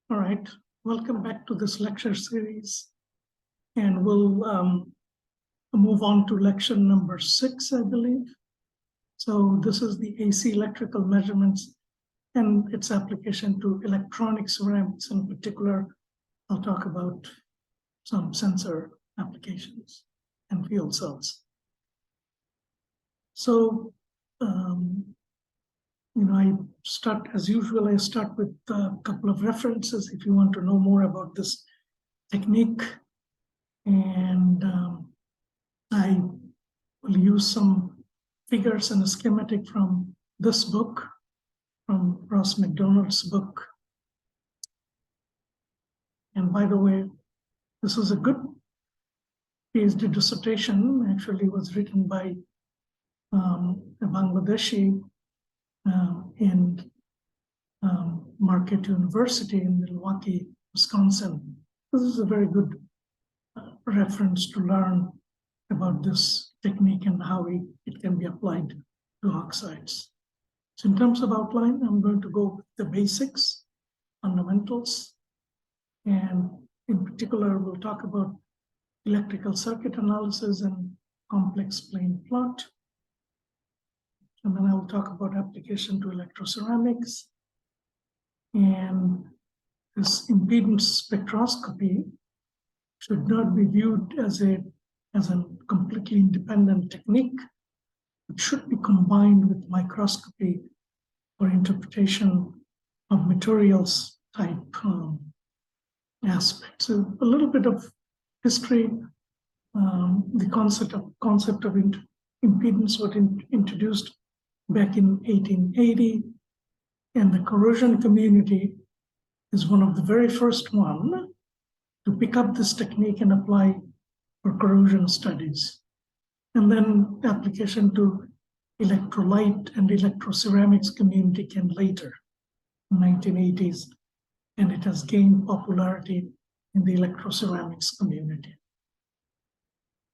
All right, welcome back to this lecture series, and we'll move on to lecture number 6, I believe. So this is the AC electrical measurements and its application to electronic ceramics. In particular, I'll talk about some sensor applications and fuel cells. So, I start, as usual, I start with a couple of references if you want to know more about this technique. And I will use some figures and a schematic from this book, from Ross McDonald's book. And by the way, this is a good PhD dissertation. Actually, was written by a Bangladeshi in Marquette University in Milwaukee, Wisconsin. This is a very good reference to learn about this technique and how it can be applied to oxides. So in terms of outline, I'm going to go with the basics, fundamentals, and in particular, we'll talk about electrical circuit analysis and complex plane plot. And then I'll talk about application to electroceramics. And this impedance spectroscopy should not be viewed as a completely independent technique. It should be combined with microscopy for interpretation of materials type aspects. So a little bit of history. The concept of impedance was introduced back in 1880, and the corrosion community is one of the very first one to pick up this technique and apply for corrosion studies. And then application to electrolyte and electroceramics community came later, in the 1980s, and it has gained popularity in the electroceramics community.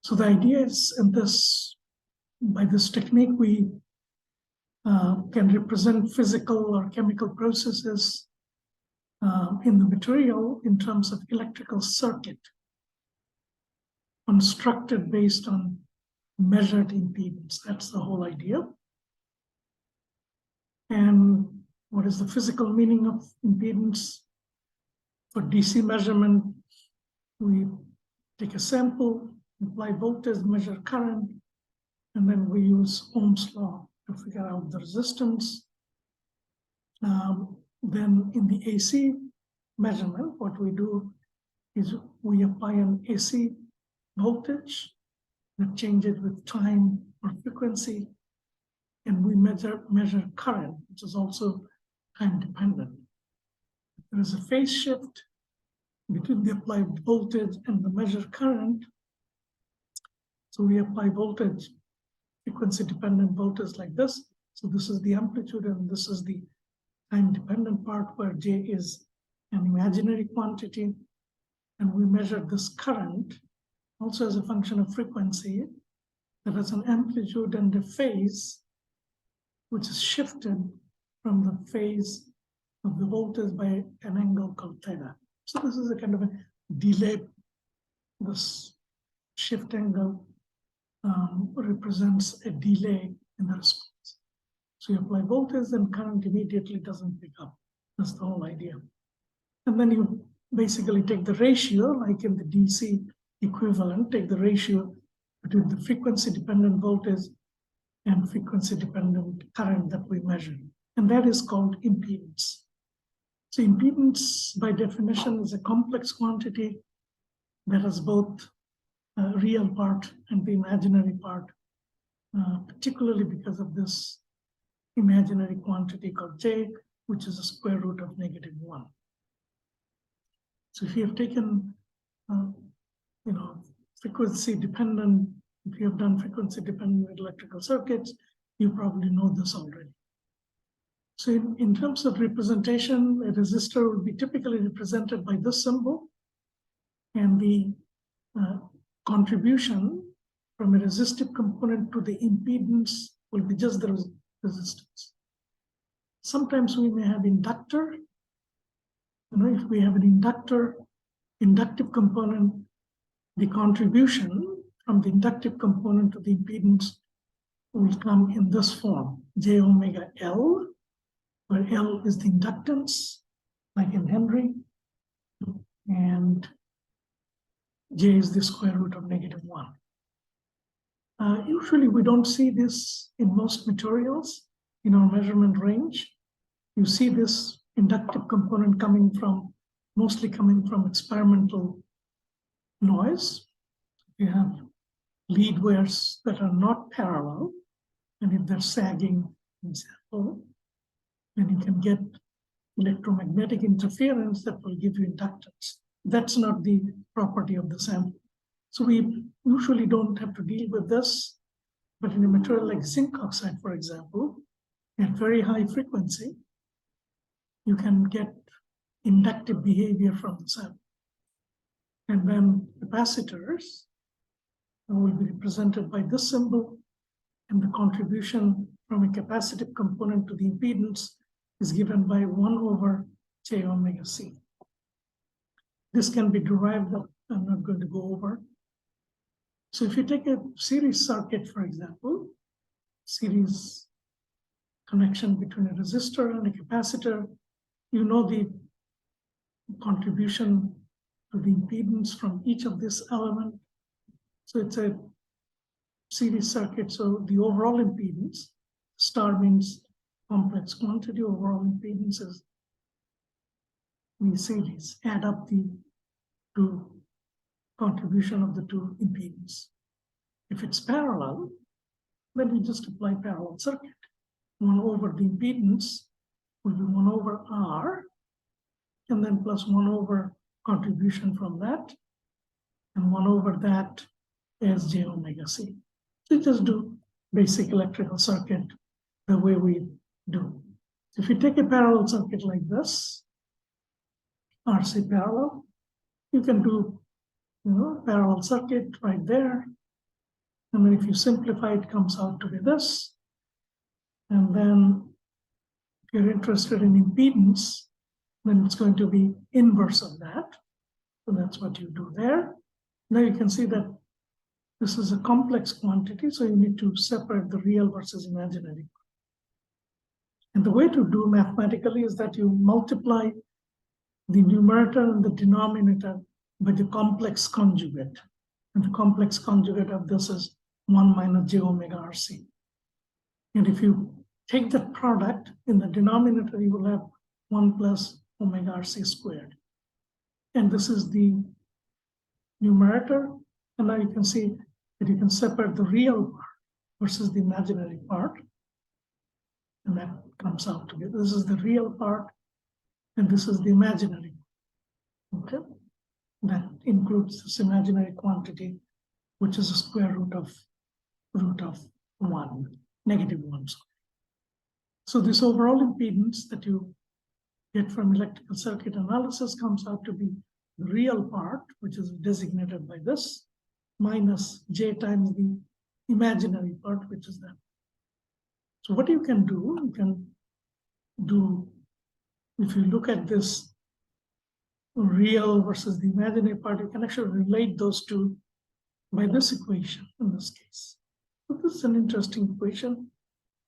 So the idea is, by this technique, we can represent physical or chemical processes in the material in terms of electrical circuit constructed based on measured impedance. That's the whole idea. And what is the physical meaning of impedance? For DC measurement, we take a sample, apply voltage, measure current, and then we use Ohm's law to figure out the resistance. Then in the AC measurement, what we do is we apply an AC voltage that changes with time or frequency, and we measure current, which is also time dependent. There is a phase shift between the applied voltage and the measured current. So we apply voltage, frequency dependent voltage like this. So this is the amplitude and this is the time dependent part where J is an imaginary quantity. And we measure this current also as a function of frequency that has an amplitude and a phase which is shifted from the phase of the voltage by an angle called theta. So this is a kind of a delay. This shift angle represents a delay in the response. So you apply voltage and current immediately doesn't pick up. That's the whole idea. And then you basically take the ratio, like in the DC equivalent, take the ratio between the frequency dependent voltage and frequency dependent current that we measure. And that is called impedance. So impedance, by definition, is a complex quantity that has both real part and the imaginary part, particularly because of this imaginary quantity called J, which is a square root of -1. So if you have taken, frequency dependent, if you have done frequency dependent electrical circuits, you probably know this already. So in terms of representation, a resistor will be typically represented by this symbol, and the contribution from a resistive component to the impedance will be just the resistance. Sometimes we may have inductor if we have an inductive component, the contribution from the inductive component to the impedance will come in this form, j omega L, where L is the inductance, like in Henry, and J is the square root of -1. Usually we don't see this in most materials in our measurement range. You see this inductive component mostly coming from experimental noise. You have lead wires that are not parallel, and if they're sagging, for example, then you can get electromagnetic interference that will give you inductance. That's not the property of the sample. So we usually don't have to deal with this, but in a material like zinc oxide, for example, at very high frequency, you can get inductive behavior from the sample. And then capacitors will be represented by this symbol, and the contribution from a capacitive component to the impedance is given by 1 over j omega c. This can be derived, that I'm not going to go over. So if you take a series circuit, for example, series connection between a resistor and a capacitor, you know the contribution to the impedance from each of this element. So it's a series circuit, so the overall impedance, star means complex quantity, overall impedance is the series, add up the two contribution of the two impedance. If it's parallel, then you just apply parallel circuit. 1 over the impedance will be 1 over R, and then plus 1 over contribution from that, and 1 over that is j omega c. So you just do basic electrical circuit the way we do. If you take a parallel circuit like this, RC parallel, you can do parallel circuit right there. And then if you simplify, it comes out to be this. And then if you're interested in impedance, then it's going to be inverse of that. So that's what you do there. Now you can see that this is a complex quantity, so you need to separate the real versus imaginary. And the way to do mathematically is that you multiply the numerator and the denominator by the complex conjugate. And the complex conjugate of this is 1 minus j omega RC. And if you take that product in the denominator, you will have 1 plus omega RC squared. And this is the numerator. And now you can see that you can separate the real part versus the imaginary part. And that comes out together. This is the real part, and this is the imaginary. Okay? That includes this imaginary quantity, which is a square root of 1, -1. So this overall impedance that you get from electrical circuit analysis comes out to be the real part, which is designated by this, minus j times the imaginary part, which is that. So what you can do, if you look at this real versus the imaginary part, you can actually relate those two by this equation in this case. So this is an interesting equation.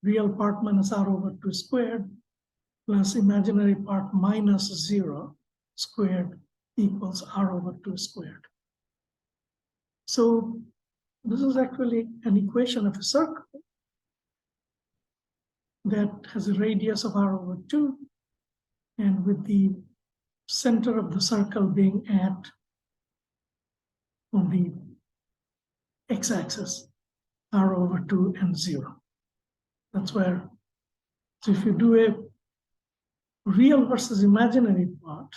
Real part minus r over 2 squared plus imaginary part minus 0 squared equals r over 2 squared. So this is actually an equation of a circle that has a radius of r over 2, and with the center of the circle being on the x-axis, r over 2 and 0. That's where, so if you do a real versus imaginary part,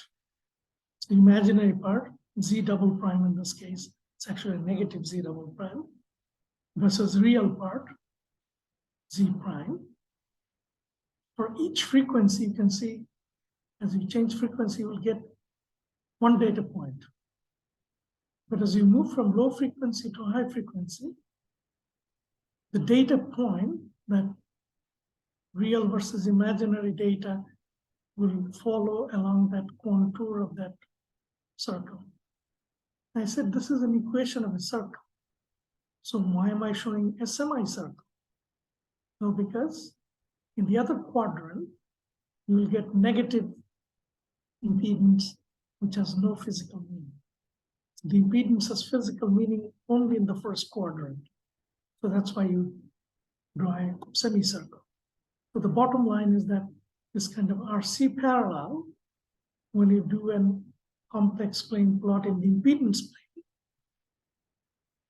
the imaginary part, z double prime in this case, it's actually a negative z double prime, versus real part, z prime. For each frequency, you can see as you change frequency, you will get one data point. But as you move from low frequency to high frequency, the data point, that real versus imaginary data, will follow along that contour of that circle. I said, this is an equation of a circle. So why am I showing a semicircle? No, because in the other quadrant, you will get negative impedance, which has no physical meaning. So the impedance has physical meaning only in the first quadrant. So that's why you draw a semicircle. So the bottom line is that this kind of RC parallel, when you do a complex plane plot in the impedance plane,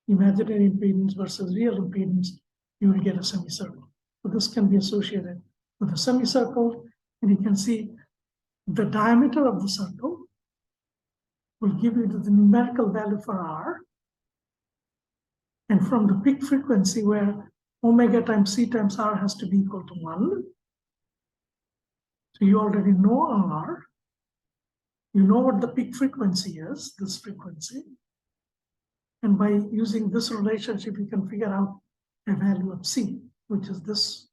imaginary impedance versus real impedance, you will get a semicircle. So this can be associated with a semicircle, and you can see the diameter of the circle will give you the numerical value for R. And from the peak frequency where omega times C times R has to be equal to 1. So you already know R. You know what the peak frequency is, this frequency. And by using this relationship, you can figure out a value of C, which is this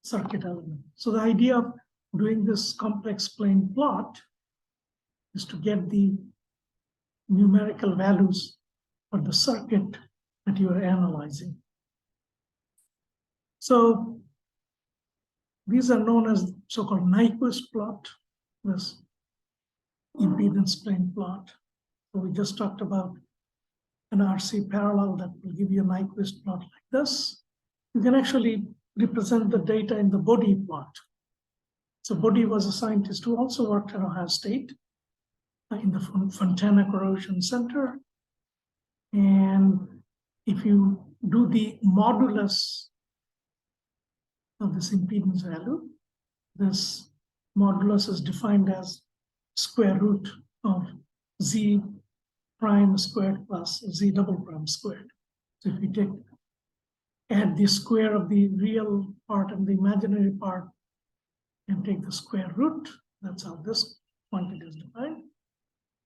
circuit element. So the idea of doing this complex plane plot is to get the numerical values for the circuit that you are analyzing. So these are known as so-called Nyquist plot, this impedance plane plot. So we just talked about an RC parallel that will give you a Nyquist plot like this. You can actually represent the data in the Boddy plot. So Boddy was a scientist who also worked at Ohio State in the Fontana Corrosion Center. And if you do the modulus of this impedance value, this modulus is defined as square root of Z prime squared plus Z double prime squared. So if you add the square of the real part and the imaginary part and take the square root, that's how this quantity is defined.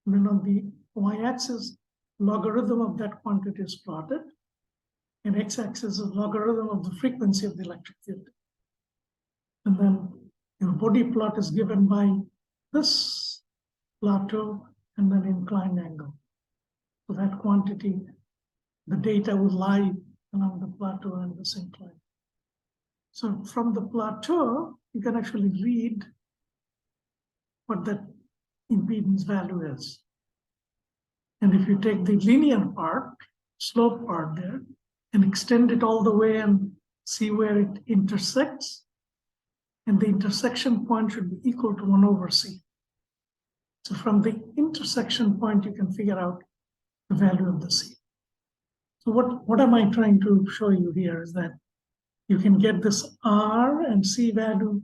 And then on the y-axis, logarithm of that quantity is plotted, and x-axis is logarithm of the frequency of the electric field. And then your Boddy plot is given by this plateau and then inclined angle. So that quantity, the data will lie along the plateau and this incline. So from the plateau, you can actually read what that impedance value is. And if you take the linear part, slope part there, and extend it all the way and see where it intersects, and the intersection point should be equal to 1 over C. So from the intersection point, you can figure out the value of the C. So what am I trying to show you here is that you can get this R and C value,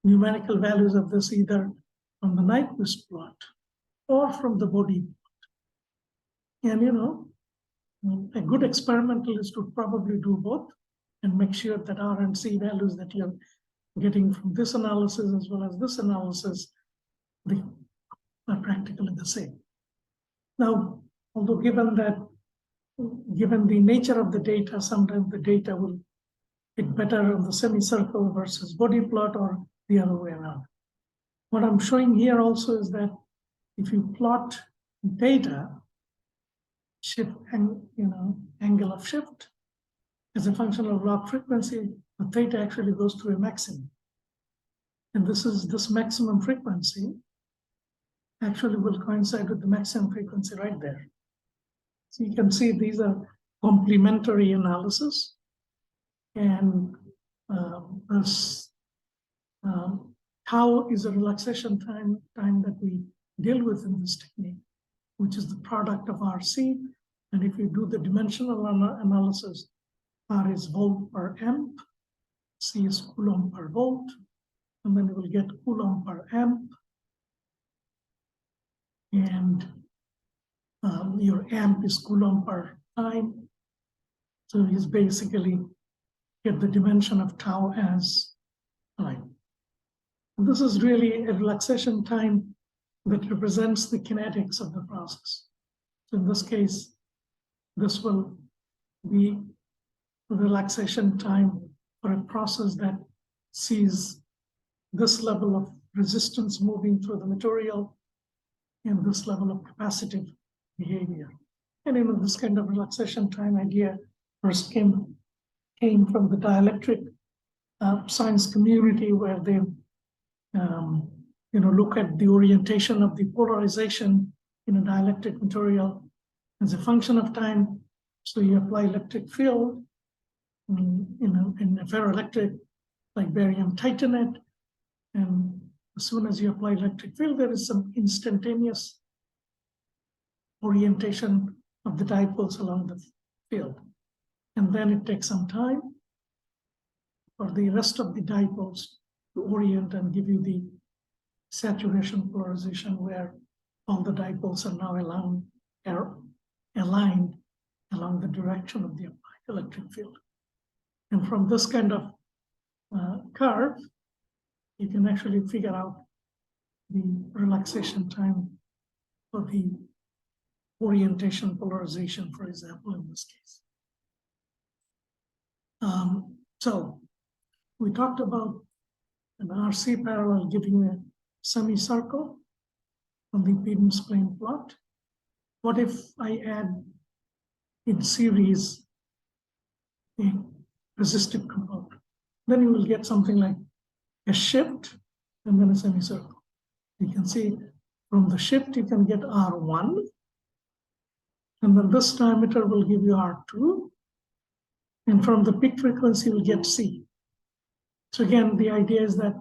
numerical values of this either from the Nyquist plot or from the Boddy plot. And a good experimentalist would probably do both and make sure that R and C values that you're getting from this analysis as well as this analysis, they are practically the same. Now, although given the nature of the data, sometimes the data will fit better on the semicircle versus Boddy plot or the other way around. What I'm showing here also is that if you plot data, shift and angle of shift as a function of log frequency, the theta actually goes to a maximum. And this maximum frequency actually will coincide with the maximum frequency right there. So you can see these are complementary analysis. And this tau is a relaxation time that we deal with in this technique, which is the product of RC. And if you do the dimensional analysis, R is volt per amp, C is coulomb per volt, and then you will get coulomb per amp. And your amp is coulomb per time. So you basically get the dimension of tau as time. And this is really a relaxation time that represents the kinetics of the process. So in this case, this will be relaxation time for a process that sees this level of resistance moving through the material and this level of capacitive behavior. And this kind of relaxation time idea first came from the dielectric science community, where they look at the orientation of the polarization in a dielectric material as a function of time. So you apply electric field in a ferroelectric like barium titanate, and as soon as you apply electric field, there is some instantaneous orientation of the dipoles along the field. And then it takes some time for the rest of the dipoles to orient and give you the saturation polarization, where all the dipoles are now aligned along the direction of the applied electric field. And from this kind of curve, you can actually figure out the relaxation time for the orientation polarization, for example, in this case. So we talked about an RC parallel giving a semicircle on the impedance plane plot. What if I add in series a resistive component? Then you will get something like a shift and then a semicircle. You can see from the shift you can get R1, and then this diameter will give you R2, and from the peak frequency you will get C. So again, the idea is that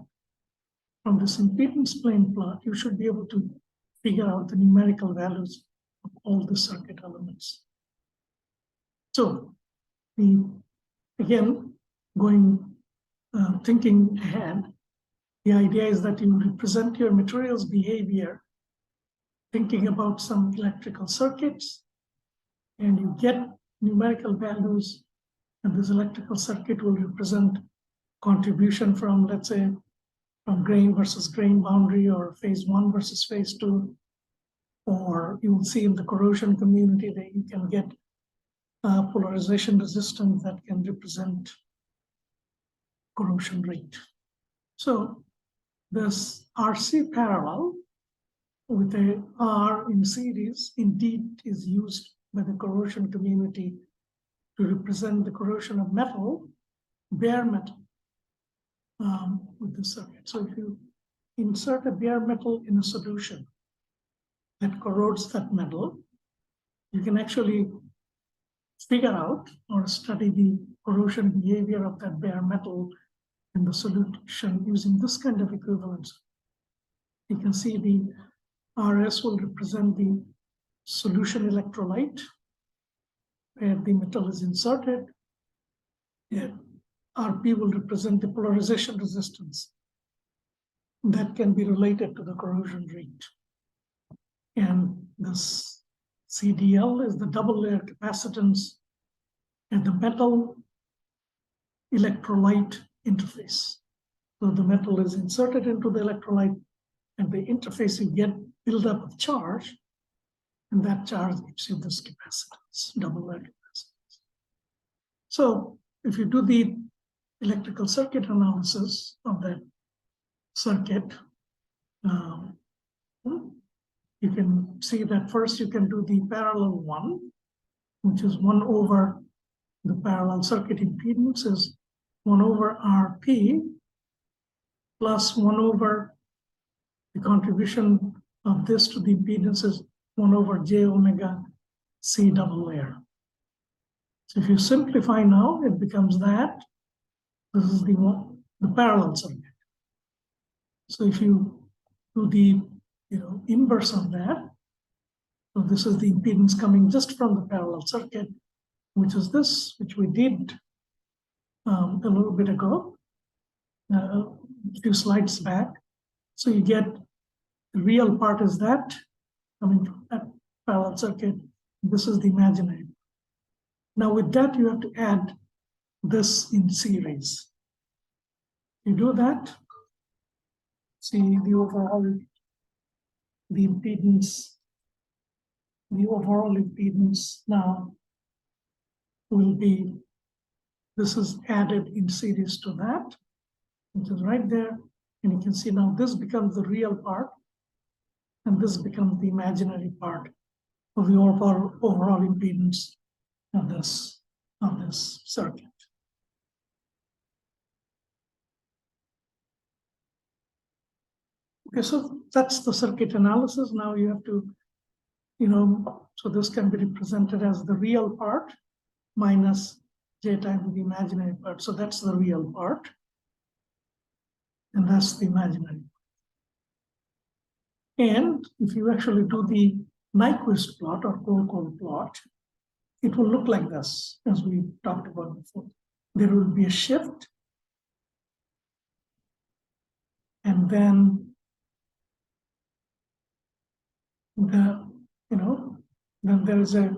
from this impedance plane plot, you should be able to figure out the numerical values of all the circuit elements. So again, thinking ahead, the idea is that you represent your materials behavior thinking about some electrical circuits, and you get numerical values, and this electrical circuit will represent contribution from, let's say, from grain versus grain boundary, or phase 1 versus phase 2, or you will see in the corrosion community that you can get polarization resistance that can represent corrosion rate. So this RC parallel with a R in series indeed is used by the corrosion community to represent the corrosion of metal, bare metal, with the circuit. So if you insert a bare metal in a solution that corrodes that metal, you can actually figure out or study the corrosion behavior of that bare metal in the solution using this kind of equivalence. You can see the RS will represent the solution electrolyte where the metal is inserted. RP will represent the polarization resistance that can be related to the corrosion rate. And this CDL is the double layer capacitance and the metal electrolyte interface. So the metal is inserted into the electrolyte, and the interface you get buildup of charge, and that charge gives you this capacitance, double layer capacitance. So if you do the electrical circuit analysis of that circuit, you can see that first you can do the parallel one, which is 1 over the parallel circuit impedance is 1 over RP plus 1 over the contribution of this to the impedance is 1 over j omega C double layer. So if you simplify now, it becomes that this is the parallel circuit. So if you do the inverse of that, so this is the impedance coming just from the parallel circuit, which is this, which we did a little bit ago, a few slides back. So you get the real part is that coming from that parallel circuit. This is the imaginary. Now with that, you have to add this in series. You do that, see the overall impedance now will be, this is added in series to that, which is right there. And you can see now this becomes the real part, and this becomes the imaginary part of the overall impedance of this circuit. Okay, so that's the circuit analysis. Now you have to, so this can be represented as the real part minus J times the imaginary part. So that's the real part, and that's the imaginary. And if you actually do the Nyquist plot or Kolkol plot, it will look like this, as we talked about before. There will be a shift, and then then there is a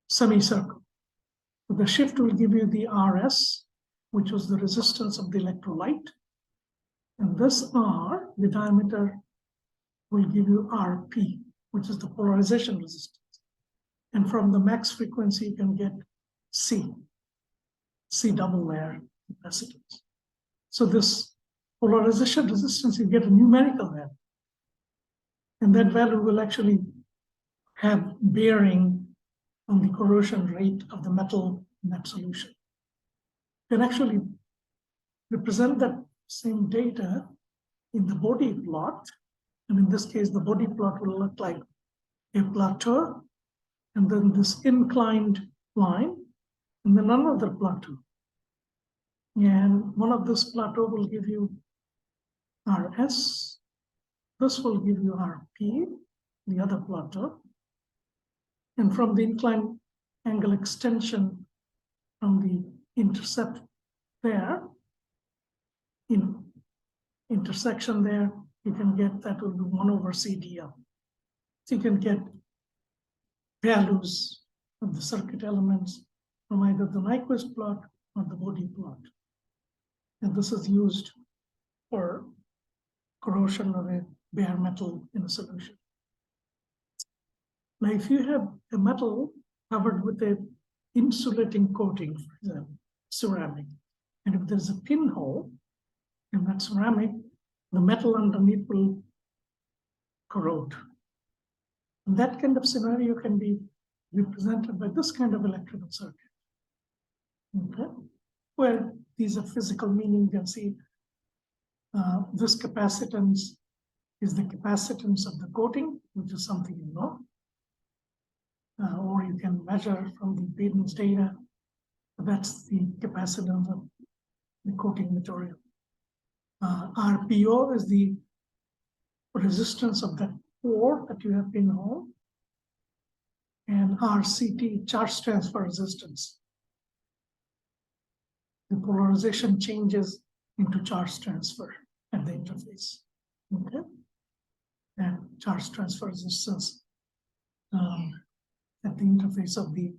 semicircle. The shift will give you the RS, which was the resistance of the electrolyte. And this R, the diameter, will give you RP, which is the polarization resistance. And from the max frequency, you can get C double layer capacitance. So this polarization resistance, you get a numerical value. And that value will actually have bearing on the corrosion rate of the metal in that solution. You can actually represent that same data in the body plot. And in this case, the body plot will look like a plateau, and then this inclined line, and then another plateau. And one of this plateau will give you RS. This will give you RP, the other plateau. And from the inclined angle extension from the intercept there, in intersection there, you can get that will be 1 over CDL. So you can get values of the circuit elements from either the Nyquist plot or the body plot. And this is used for corrosion of a bare metal in a solution. Now, if you have a metal covered with a insulating coating, for example, ceramic, and if there's a pinhole in that ceramic, the metal underneath will corrode. And that kind of scenario can be represented by this kind of electrical circuit. Okay? Where these are physical, meaning you can see this capacitance is the capacitance of the coating, which is something you know. Or you can measure from the impedance data. That's the capacitance of the coating material. RPO is the resistance of that pore that you have pinhole. And RCT, charge transfer resistance. The polarization changes into charge transfer at the interface. Okay? And charge transfer resistance at the interface of the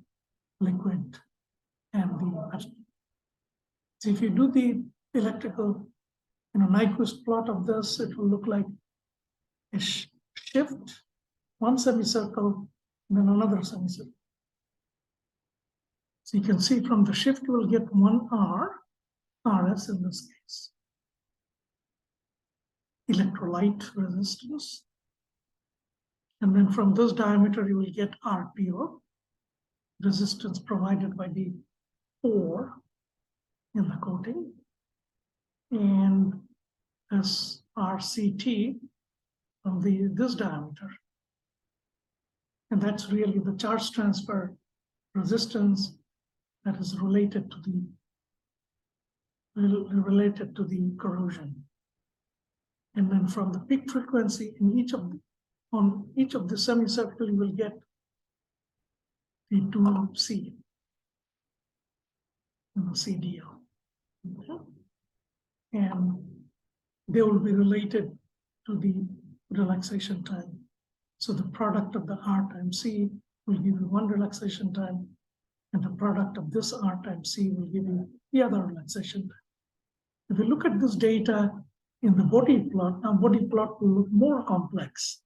liquid and the metal. So if you do the electrical, Nyquist plot of this, it will look like a shift, one semicircle, and then another semicircle. So you can see from the shift, you will get 1 RS in this case. Electrolyte resistance. And then from this diameter, you will get RPO, resistance provided by the pore in the coating, and this RCT from this diameter. And that's really the charge transfer resistance that is related to the corrosion. And then from the peak frequency on each of the semicircle, you will get the 2C and the CDL. Okay? And they will be related to the relaxation time. So the product of the R times C will give you 1 relaxation time, and the product of this R times C will give you the other relaxation time. If you look at this data in the body plot, now body plot will look more complex.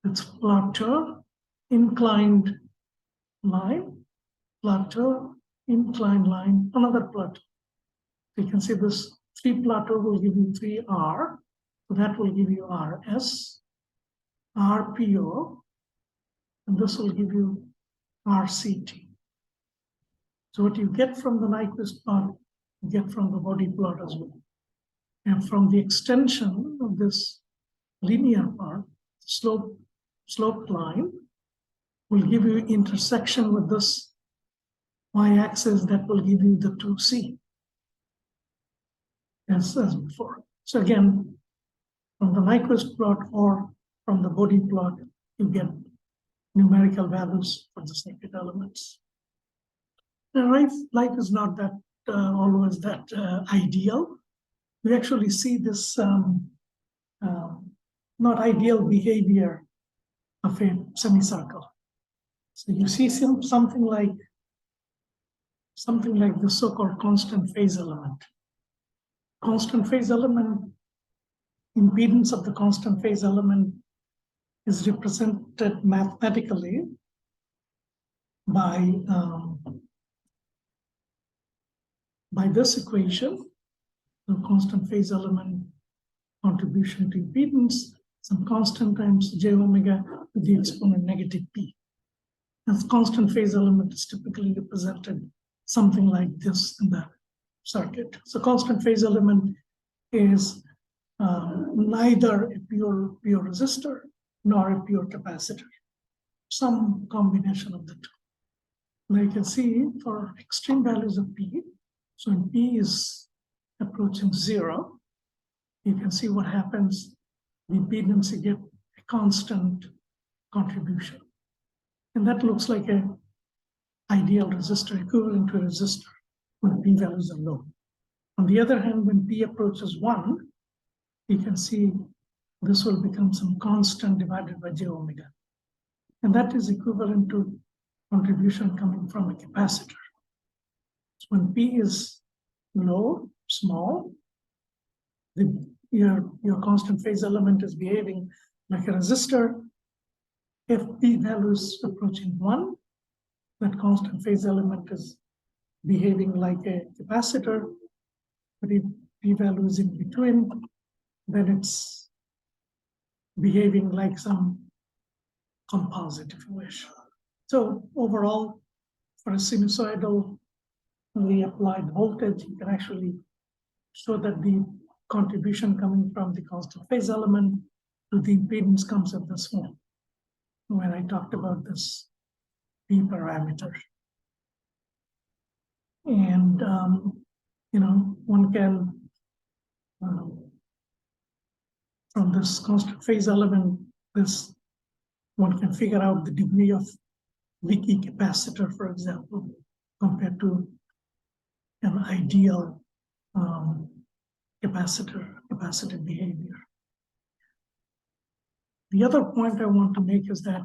It's plateau, inclined line, plateau, inclined line, another plateau. You can see this 3 plotter will give you 3R. So that will give you RS, RPO, and this will give you RCT. So what you get from the Nyquist plot, you get from the body plot as well. And from the extension of this linear part, slope line will give you intersection with this y-axis that will give you the 2C as before. So again, from the Nyquist plot or from the body plot, you get numerical values for the circuit elements. Now, life is not that always that ideal. We actually see this not ideal behavior of a semicircle. So you see something like the so-called constant phase element. Constant phase element, impedance of the constant phase element is represented mathematically by this equation, the constant phase element contribution to impedance, some constant times j omega to the exponent negative p. As constant phase element is typically represented something like this in the circuit. So constant phase element is neither a pure resistor nor a pure capacitor, some combination of the two. Now you can see for extreme values of P, so when P is approaching 0, you can see what happens. The impedance, you get a constant contribution. And that looks like an ideal resistor, equivalent to a resistor when P values are low. On the other hand, when P approaches 1, you can see this will become some constant divided by j omega. And that is equivalent to contribution coming from a capacitor. So when P is low, small, your constant phase element is behaving like a resistor. If P value is approaching 1, that constant phase element is behaving like a capacitor. But if P value is in between, then it's behaving like some composite, if you wish. So overall, for a sinusoidal, we applied voltage, you can actually show that the contribution coming from the constant phase element to the impedance comes in this form, when I talked about this P parameter. And, one can, from this constant phase element, one can figure out the degree of leaky capacitor, for example, compared to an ideal capacitive behavior. The other point I want to make is that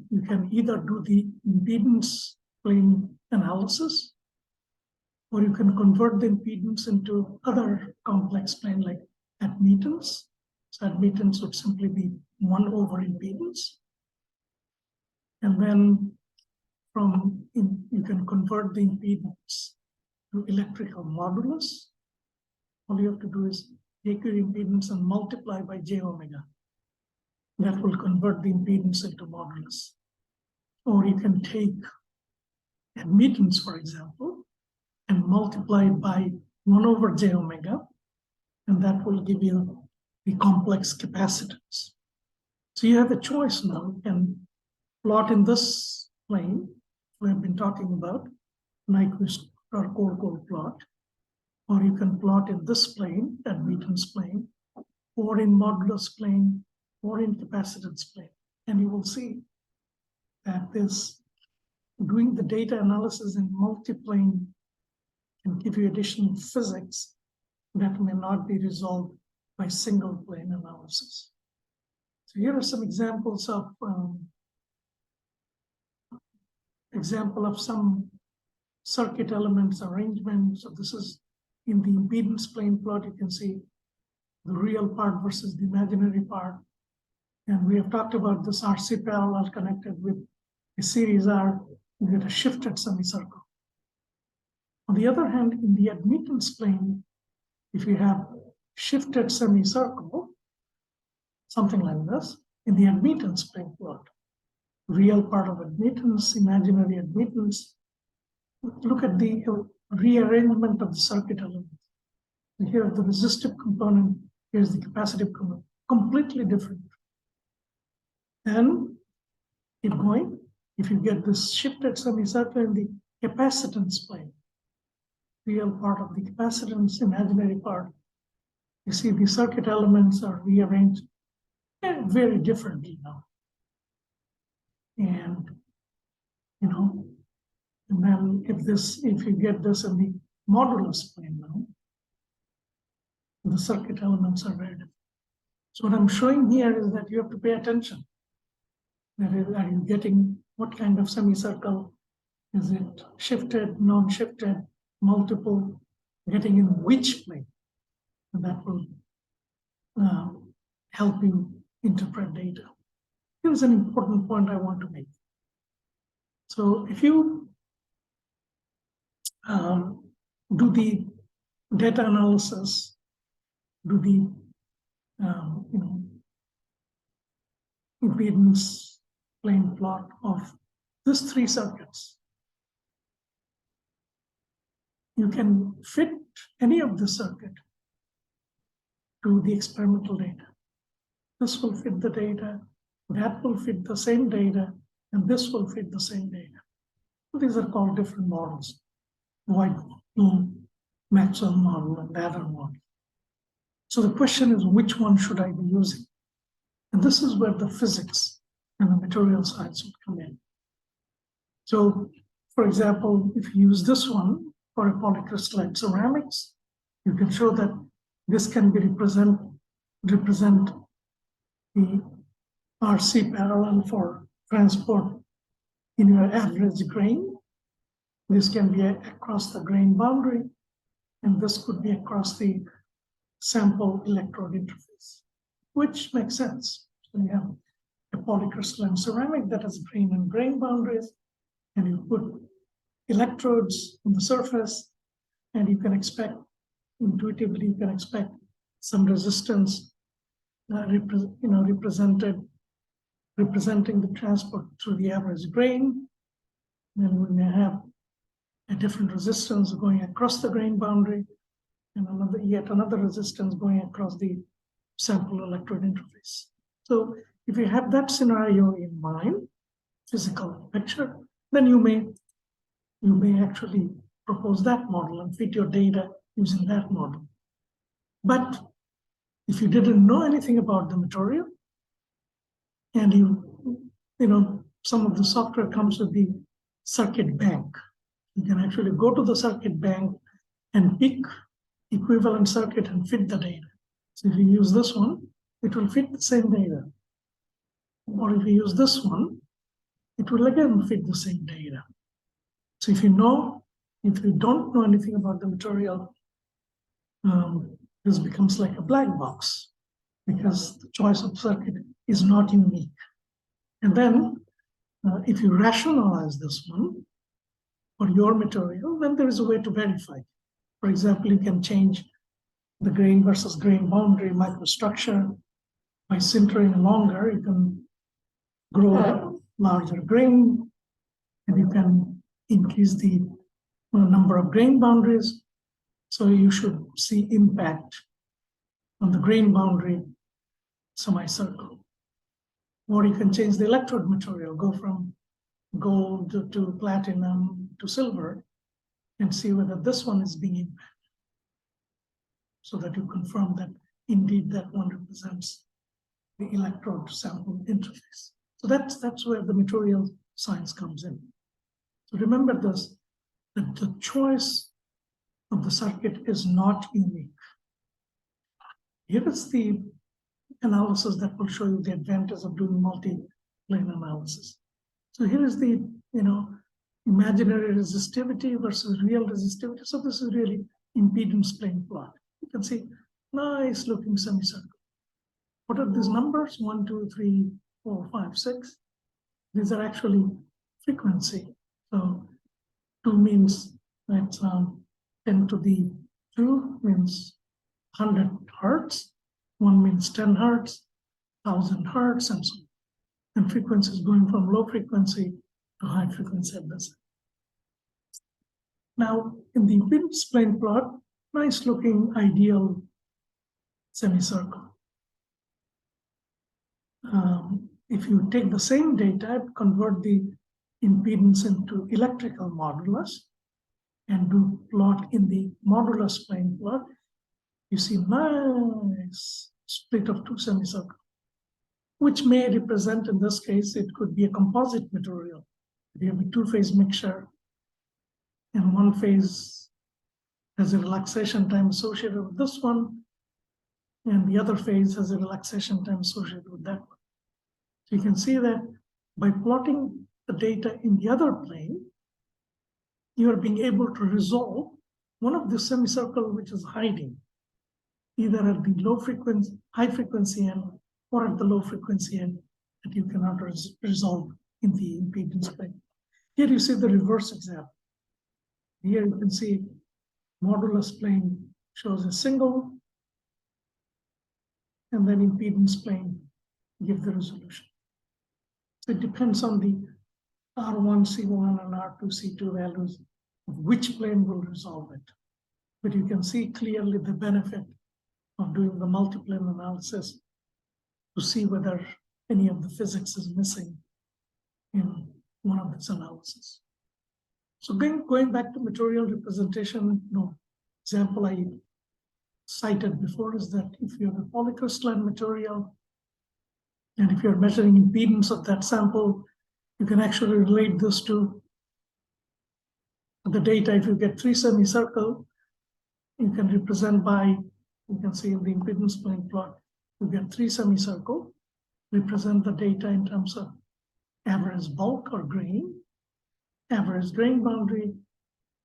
you can either do the impedance plane analysis, or you can convert the impedance into other complex plane like admittance. So admittance would simply be 1 over impedance. And then you can convert the impedance to electrical modulus. All you have to do is take your impedance and multiply by j omega. That will convert the impedance into modulus. Or you can take admittance, for example, and multiply it by 1 over j omega, and that will give you the complex capacitance. So you have a choice now. You can plot in this plane we have been talking about, Nyquist or core plot, or you can plot in this plane, admittance plane, or in modulus plane, or in capacitance plane. And you will see that doing the data analysis in multiplane can give you additional physics that may not be resolved by single plane analysis. So here are some examples of some circuit elements arrangement. So this is in the impedance plane plot. You can see the real part versus the imaginary part. And we have talked about this RC parallel connected with a series R. You get a shifted semicircle. On the other hand, in the admittance plane, if you have shifted semicircle, something like this, in the admittance plane plot, real part of admittance, imaginary admittance, look at the rearrangement of the circuit elements. Here the resistive component, here's the capacitive component, completely different. And keep going. If you get this shifted semicircle in the capacitance plane, real part of the capacitance, imaginary part, you see the circuit elements are rearranged very differently now. And, you know, and then if you get this in the modulus plane now, the circuit elements are very different. So what I'm showing here is that you have to pay attention. That is, are you getting what kind of semicircle? Is it shifted, non-shifted, multiple, getting in which plane? And that will help you interpret data. Here's an important point I want to make. So if you do the data analysis, do the impedance plane plot of these three circuits, you can fit any of the circuit to the experimental data. This will fit the data, that will fit the same data, and this will fit the same data. These are called different models, White Bloom, Maxwell model, and Adler model. So the question is, which one should I be using? And this is where the physics and the material science would come in. So, for example, if you use this one for a polycrystalline ceramics, you can show that this can be represent the RC parallel for transport in your average grain. This can be across the grain boundary, and this could be across the sample electrode interface, which makes sense. So you have a polycrystalline ceramic that has grain and grain boundaries, and you put electrodes on the surface, and you can expect, intuitively, you can expect some resistance representing the transport through the average grain. Then we may have a different resistance going across the grain boundary, and yet another resistance going across the sample electrode interface. So if you have that scenario in mind, physical picture, then you may actually propose that model and fit your data using that model. But if you didn't know anything about the material, and some of the software comes with the circuit bank, you can actually go to the circuit bank and pick equivalent circuit and fit the data. So if you use this one, it will fit the same data. Or if you use this one, it will again fit the same data. So if you don't know anything about the material, this becomes like a black box because the choice of circuit is not unique. And then if you rationalize this one for your material, then there is a way to verify. For example, you can change the grain versus grain boundary microstructure by sintering longer. You can grow larger grain, and you can increase the number of grain boundaries. So you should see impact on the grain boundary semicircle. Or you can change the electrode material, go from gold to platinum to silver, and see whether this one is being impacted, so that you confirm that indeed that one represents the electrode sample interface. So that's where the material science comes in. So remember this, that the choice of the circuit is not unique. Here is the analysis that will show you the advantage of doing multi-plane analysis. So here is the imaginary resistivity versus real resistivity. So this is really impedance plane plot. You can see nice looking semicircle. What are these numbers? 1, 2, 3, 4, 5, 6. These are actually frequency. So 2 means that's 10 to the 2 means 100 hertz, one means 10 hertz, 1000 hertz, and so on. And frequencies going from low frequency to high frequency at this. Now, in the impedance plane plot, nice looking ideal semicircle. If you take the same data, convert the impedance into electrical modulus, and do plot in the modulus plane plot, you see nice split of two semicircles, which may represent, in this case, it could be a composite material. You have a two-phase mixture, and one phase has a relaxation time associated with this one, and the other phase has a relaxation time associated with that one. So you can see that by plotting the data in the other plane, you are being able to resolve one of the semicircle which is hiding, either at the low frequency, high frequency end, or at the low frequency end that you cannot resolve in the impedance plane. Here you see the reverse example. Here you can see modulus plane shows a single, and then impedance plane give the resolution. So it depends on the R1, C1, and R2, C2 values of which plane will resolve it. But you can see clearly the benefit of doing the multiplane analysis to see whether any of the physics is missing in one of its analysis. So going back to material representation, example I cited before is that if you have a polycrystalline material, and if you're measuring impedance of that sample, you can actually relate this to the data. If you get three semicircle, you can represent by, you can see in the impedance plane plot, you get three semicircle, represent the data in terms of average bulk or grain, average grain boundary,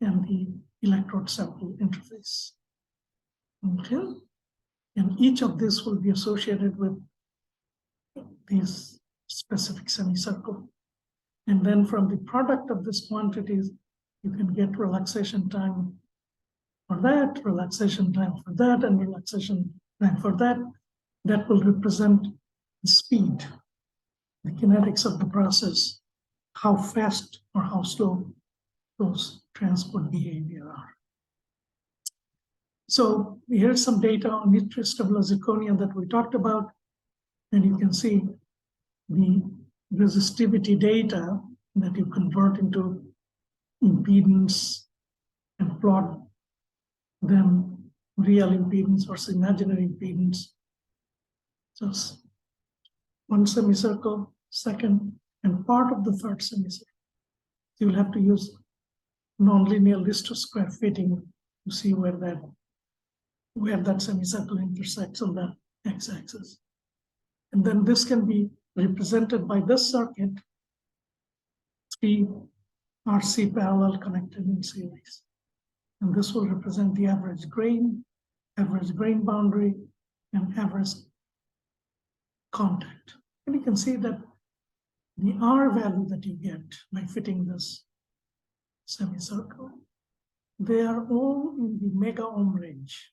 and the electrode sample interface. Okay, and each of this will be associated with these specific semicircle. And then from the product of these quantities, you can get relaxation time for that, relaxation time for that, and relaxation time for that. That will represent the speed, the kinetics of the process, how fast or how slow those transport behavior are. So here's some data on yttrium zirconia that we talked about, and you can see the resistivity data that you convert into impedance and plot then real impedance versus imaginary impedance. So one semicircle, second, and part of the third semicircle. You will have to use nonlinear least square fitting to see where that semicircle intersects on that x-axis. And then this can be represented by this circuit, three RC parallel connected in series. And this will represent the average grain boundary, and average contact. And you can see that the R value that you get by fitting this semicircle, they are all in the mega ohm range.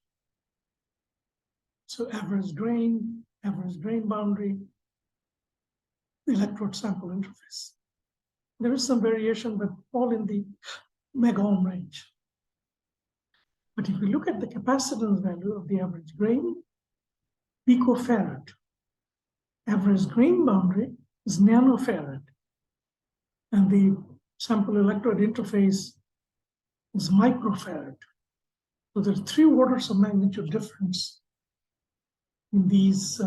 So average grain boundary, electrode sample interface. There is some variation, but all in the mega ohm range. But if you look at the capacitance value of the average grain, picofarad, average grain boundary is nanofarad, and the sample electrode interface is microfarad. So there are 3 orders of magnitude difference in these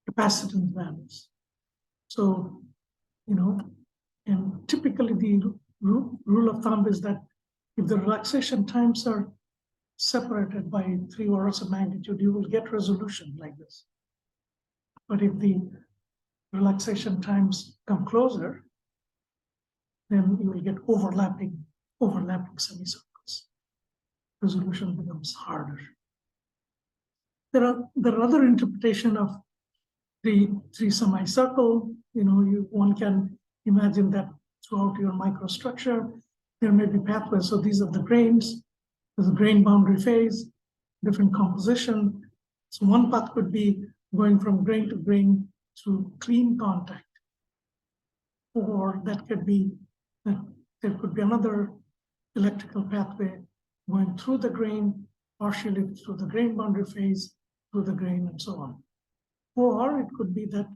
capacitance values. So, and typically the rule of thumb is that if the relaxation times are separated by 3 orders of magnitude, you will get resolution like this. But if the relaxation times come closer, then you will get overlapping semicircles. Resolution becomes harder. There are other interpretation of three semicircle. One can imagine that throughout your microstructure, there may be pathways. So these are the grains. There's a grain boundary phase, different composition. So one path could be going from grain to grain through clean contact. Or that could be that there could be another electrical pathway going through the grain, partially through the grain boundary phase, through the grain, and so on. Or it could be that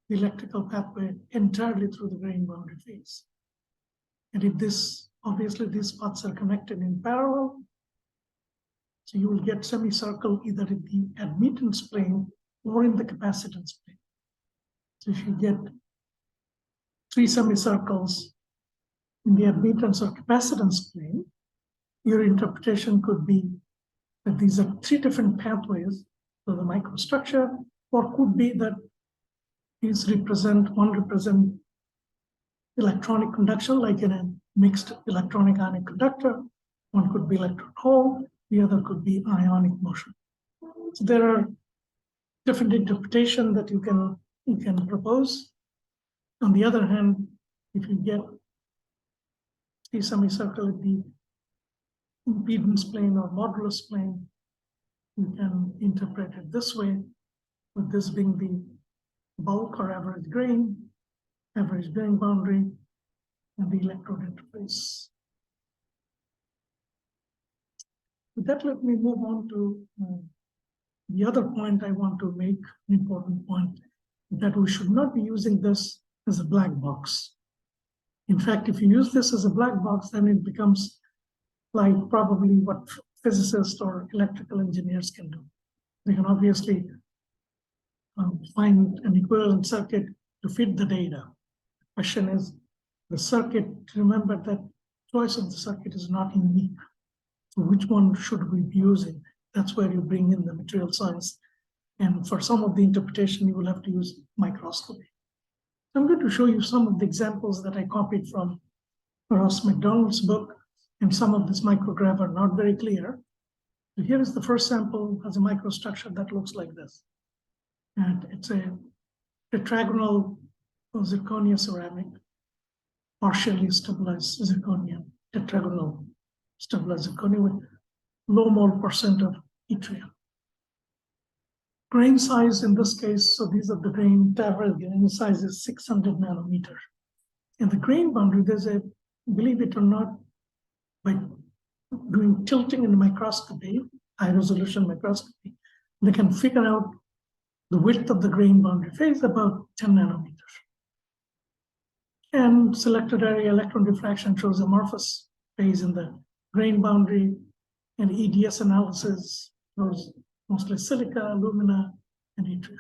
the electrical pathway entirely through the grain boundary phase. And if this, obviously these paths are connected in parallel, so you will get semicircle either in the admittance plane or in the capacitance plane. So if you get 3 semicircles in the admittance or capacitance plane, your interpretation could be that these are 3 different pathways for the microstructure, or could be that these one represent electronic conduction, like in a mixed electronic ionic conductor. One could be electron hole, the other could be ionic motion. So there are different interpretations that you can propose. On the other hand, if you get a semicircle in the impedance plane or modulus plane, you can interpret it this way, with this being the bulk or average grain boundary, and the electrode interface. With that, let me move on to the other point I want to make, an important point, that we should not be using this as a black box. In fact, if you use this as a black box, then it becomes like probably what physicists or electrical engineers can do. They can obviously find an equivalent circuit to fit the data. The question is, the circuit, remember that choice of the circuit is not unique. So which one should we be using? That's where you bring in the material science. And for some of the interpretation, you will have to use microscopy. I'm going to show you some of the examples that I copied from Ross McDonald's book, and some of this micrograph are not very clear. So here is the first sample, has a microstructure that looks like this. And it's a tetragonal zirconia ceramic, partially stabilized zirconia, tetragonal stabilized zirconia with low mole percent of yttrium. Grain size in this case, so these are the grain, the average grain size is 600 nanometer. In the grain boundary, there's a, believe it or not, by doing tilting in microscopy, high resolution microscopy, they can figure out the width of the grain boundary phase about 10 nanometers. And selected area electron diffraction shows amorphous phase in the grain boundary, and EDS analysis shows mostly silica, alumina, and yttria.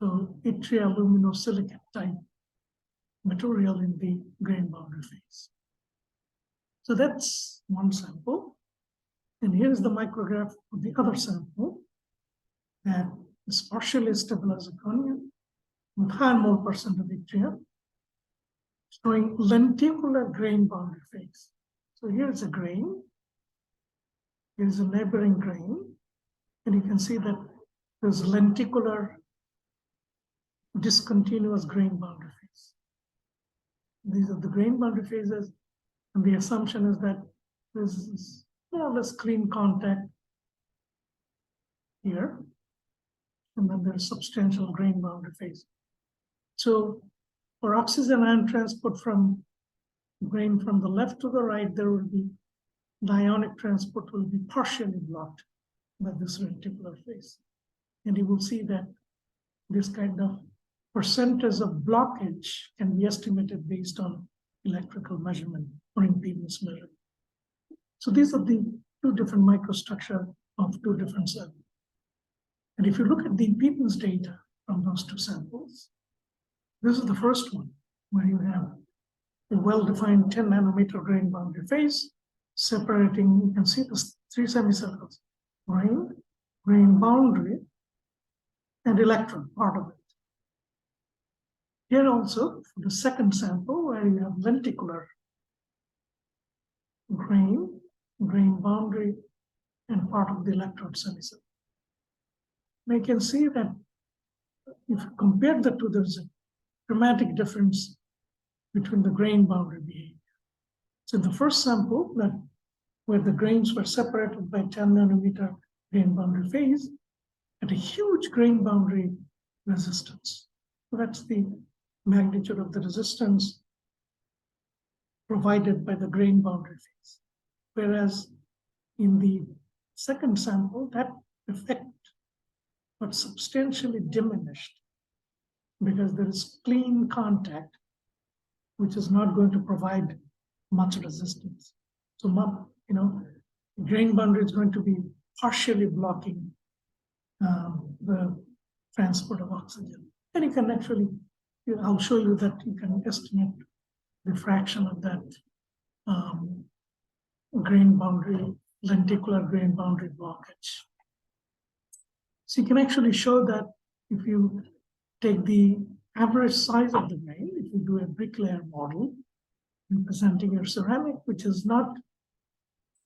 So yttria, aluminosilicate type material in the grain boundary phase. So that's one sample. And here's the micrograph of the other sample that is partially stabilized zirconia with high mole percent of yttria, showing lenticular grain boundary phase. So here's a grain, here's a neighboring grain, and you can see that there's lenticular discontinuous grain boundary phase. These are the grain boundary phases, and the assumption is that there's more or less clean contact here, and then there's substantial grain boundary phase. So for oxygen ion transport from grain from the left to the right, there will be the ionic transport will be partially blocked by this reticular phase. And you will see that this kind of percentage of blockage can be estimated based on electrical measurement or impedance measurement. So these are the 2 different microstructure of 2 different samples. And if you look at the impedance data from those 2 samples, this is the first one where you have a well-defined 10 nanometer grain boundary phase separating, you can see the 3 semicircles, grain boundary, and electron, part of it. Here also, for the second sample, where you have lenticular grain boundary, and part of the electrode semicircle. We can see that if you compare the 2, there's a dramatic difference between the grain boundary behavior. So in the first sample, where the grains were separated by 10 nanometer grain boundary phase, at a huge grain boundary resistance. So that's the magnitude of the resistance provided by the grain boundary phase. Whereas in the second sample, that effect was substantially diminished because there is clean contact, which is not going to provide much resistance. So, grain boundary is going to be partially blocking the transport of oxygen. And you can actually, I'll show you that you can estimate the fraction of that grain boundary, lenticular grain boundary blockage. So you can actually show that if you take the average size of the grain, if you do a bricklayer model representing your ceramic, which is not,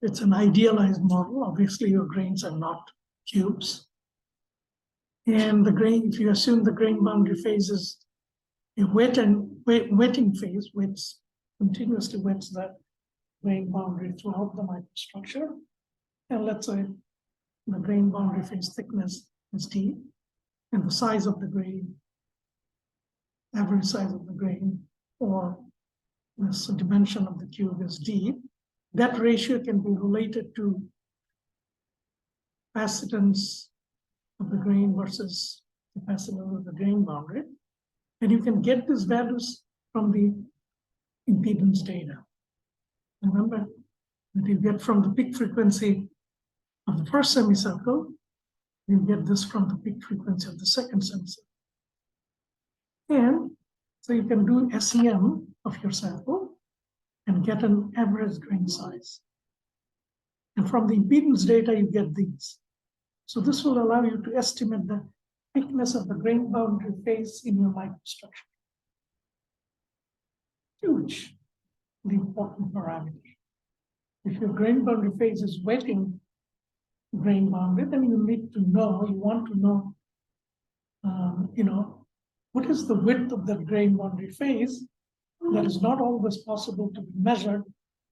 it's an idealized model. Obviously, your grains are not cubes. And the grain, if you assume the grain boundary phase is a wetting phase, which continuously wets that grain boundary throughout the microstructure. And let's say the grain boundary phase thickness is d, and the size of the grain, average size of the grain, or this dimension of the cube is d. That ratio can be related to capacitance of the grain versus capacitance of the grain boundary. And you can get these values from the impedance data. Remember that you get from the peak frequency of the first semicircle, you get this from the peak frequency of the second semicircle. And so you can do SEM of your sample and get an average grain size. And from the impedance data, you get these. So this will allow you to estimate the thickness of the grain boundary phase in your microstructure. Hugely important parameter. If your grain boundary phase is wetting grain boundary, then you need to know, you want to know, what is the width of that grain boundary phase. That is not always possible to be measured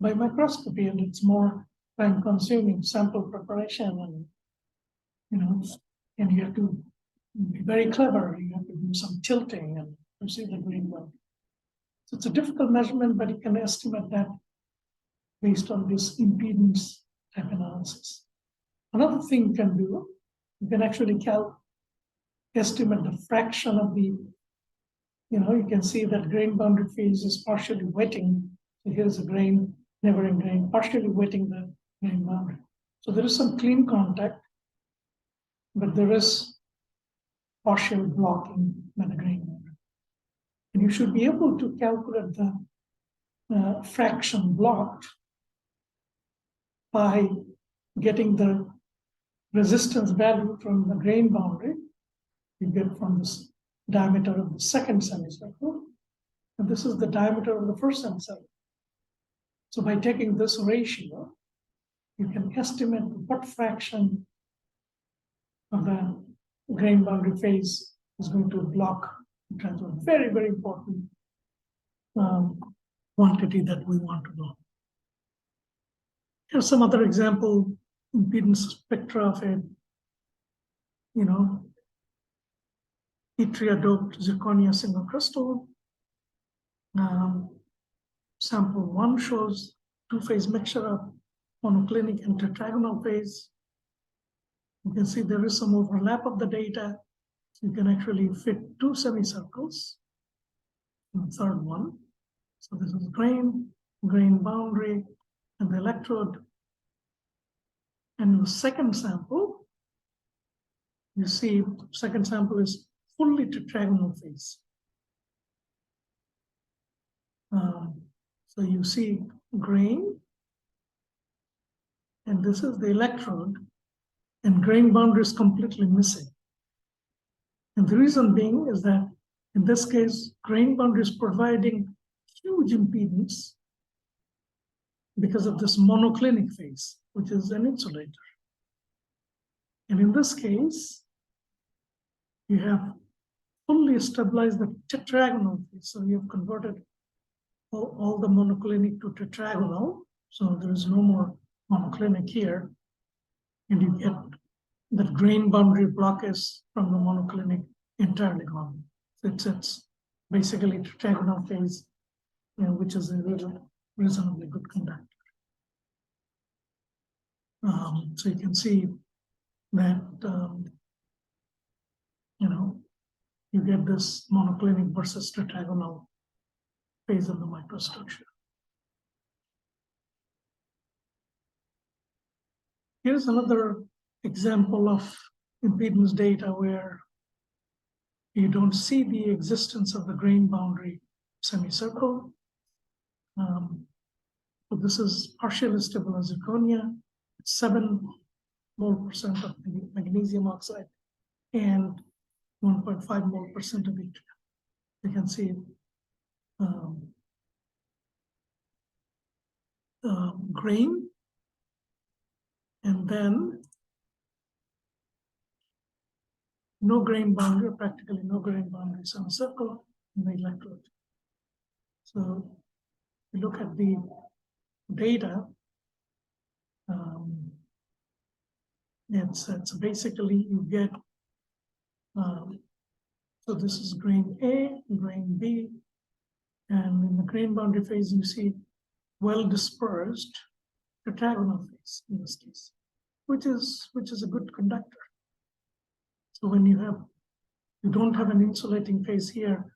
by microscopy, and it's more time-consuming sample preparation, and you have to be very clever. You have to do some tilting and to see the grain boundary. So it's a difficult measurement, but you can estimate that based on this impedance type analysis. Another thing you can do, you can actually estimate the fraction of the, you can see that grain boundary phase is partially wetting. So here's a grain, neighboring grain, partially wetting the grain boundary. So there is some clean contact, but there is partial blocking by the grain boundary. And you should be able to calculate the fraction blocked by getting the resistance value from the grain boundary. You get from this diameter of the second semicircle, and this is the diameter of the first semicircle. So by taking this ratio, you can estimate what fraction of the grain boundary phase is going to block the transport. Very, very important quantity that we want to know. Here's some other example impedance spectra of a, yttria-doped zirconia single crystal. Sample 1 shows two-phase mixture of monoclinic and tetragonal phase. You can see there is some overlap of the data. You can actually fit two semicircles in the third one. So this is grain boundary, and the electrode. And in the second sample, you see second sample is fully tetragonal phase. So you see grain, and this is the electrode, and grain boundary is completely missing. And the reason being is that in this case, grain boundary is providing huge impedance because of this monoclinic phase, which is an insulator. And in this case, you have fully stabilized the tetragonal phase. So you have converted all the monoclinic to tetragonal. So there is no more monoclinic here. And you get that grain boundary block is from the monoclinic entirely gone. So it's basically tetragonal phase, which is a reasonably good conductor. So you can see that you get this monoclinic versus tetragonal phase of the microstructure. Here's another example of impedance data where you don't see the existence of the grain boundary semicircle. So this is partially stable zirconia, 7 mole% of the magnesium oxide and 1.5 mole% of yttrium. You can see grain, and then no grain boundary, practically no grain boundary semicircle in the electrode. So you look at the data, it's basically you get, so this is grain A, grain B, and in the grain boundary phase, you see well dispersed tetragonal phase in this case, which is a good conductor. So when you don't have an insulating phase here,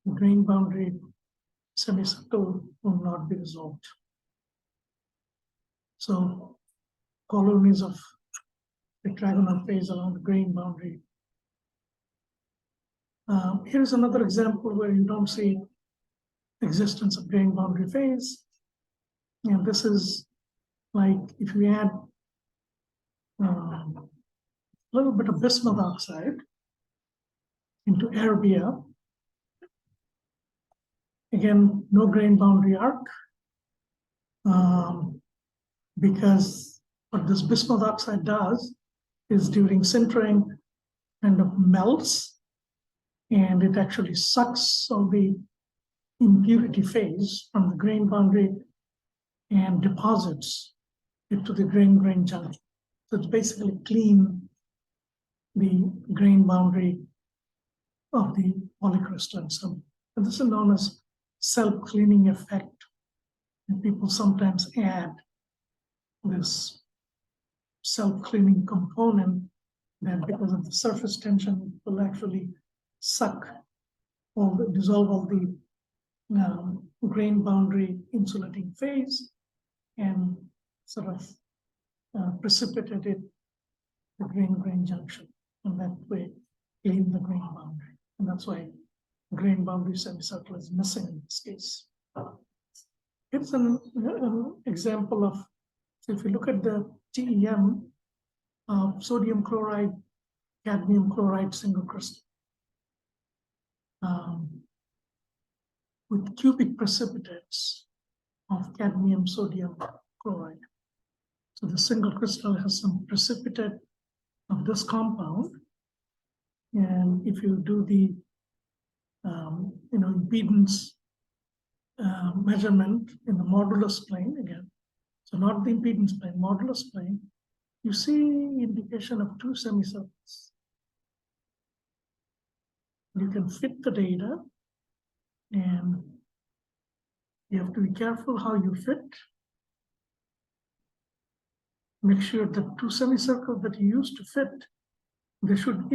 the grain boundary semicircle will not be resolved. So colonies of tetragonal phase along the grain boundary. Here's another example where you don't see existence of grain boundary phase. And this is like if we add a little bit of bismuth oxide into Erbia, again, no grain boundary arc, because what this bismuth oxide does is during sintering kind of melts, and it actually sucks all the impurity phase from the grain boundary and deposits it to the grain-grain junction. So it's basically clean the grain boundary of the polycrystalline substrate. And this is known as self-cleaning effect. And people sometimes add this self-cleaning component that because of the surface tension will actually suck or dissolve all the grain boundary insulating phase and sort of precipitate it the grain-grain junction, and that way clean the grain boundary. And that's why grain boundary semicircle is missing in this case. Here's an example of, so if you look at the TEM, sodium chloride, cadmium chloride single crystal. With cubic precipitates of cadmium sodium chloride. So the single crystal has some precipitate of this compound. And if you do the impedance measurement in the modulus plane again, so not the impedance plane, modulus plane, you see indication of 2 semicircles. You can fit the data, and you have to be careful how you fit. Make sure the 2 semicircles that you use to fit, they should